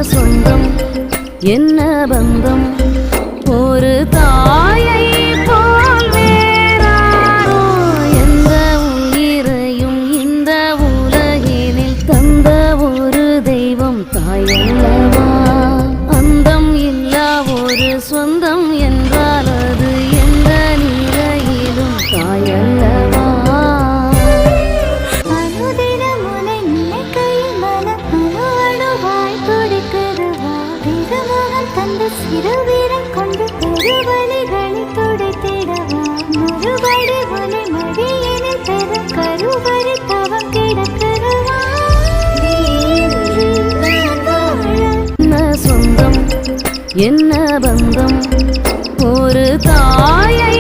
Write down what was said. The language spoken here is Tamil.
சொந்தம் என்ன பந்தம் ஒரு தாயை போல் வேறாரோ எந்த உயிரையும் இந்த உலகினில் தந்த ஒரு தெய்வம் தாயல்லவா அந்தம் இல்லா ஒரு சொந்தம் என்றால் அது எந்த நிலையிலும் தாயல்லவா சிறுவீரம் கொண்டு பெருவழிகளை துடைத்திடவா மறுபடி உனை மடியினில் பெற கருவறை தவம் கிடக்கிறவா என்ன சொந்தம் என்ன பந்தம் ஒரு தாயை